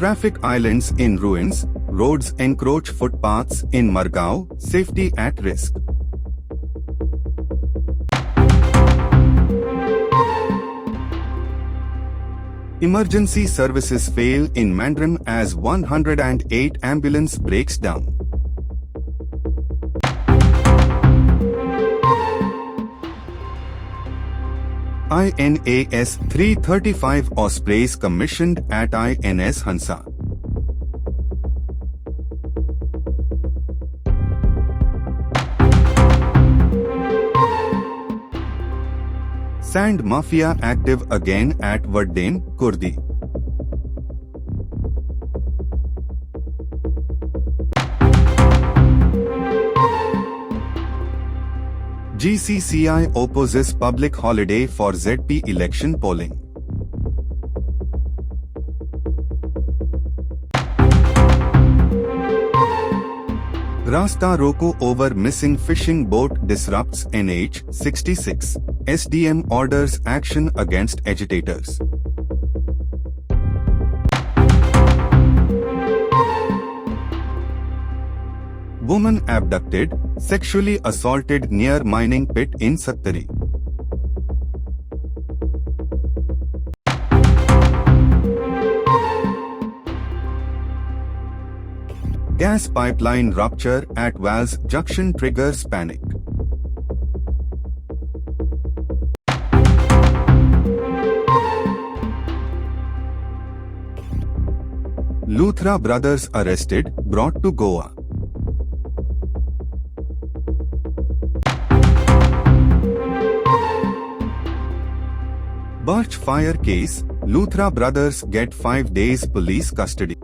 Traffic islands in ruins, roads encroach footpaths in Margao, safety at risk. Emergency services fail in Mandram as 108 ambulance breaks down. INAS 335 Ospreys commissioned at INS Hansa. Sand mafia active again at Vaddem, Kurdi. GCCI opposes public holiday for ZP election polling. Rasta Roko over missing fishing boat disrupts NH 66. SDM orders action against agitators. Woman abducted, sexually assaulted near mining pit in Sattari. Gas pipeline rupture at Val's junction triggers panic. Luthra brothers arrested, brought to Goa. Birch fire case, Luthra brothers get 5 days police custody.